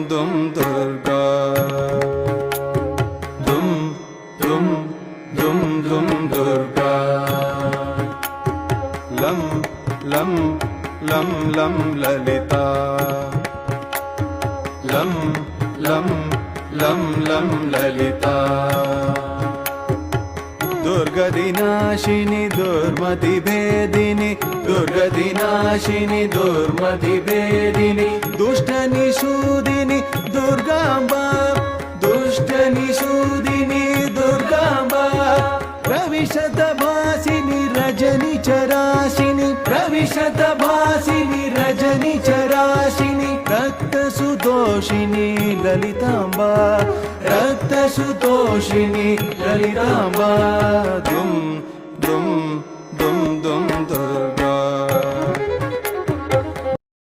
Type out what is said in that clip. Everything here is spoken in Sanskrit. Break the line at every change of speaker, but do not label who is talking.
दुम दुर्गा दुम दुम दुम दुम दुर्गा लं लं लं लं ललिता लं लं लं लं ललिता दुर्गतिनाशिनी दुर्मतिभेदिनी दुर्गतिनाशिनी दुर्मतिभेदिनी दुष्टनिषूदिनी दुर्गाम्बा दुष्टनिषूदिनी दुर्गाम्बा प्रविशतभासिनी रजनिचराशिनी प्रविशतभासिनी रजनिचराशिनी रक्तसुदोषिनी ललिताम्बा रक्तसुदोषिनी ललिताम्बा दुम दुम दुम दुम दुर्गा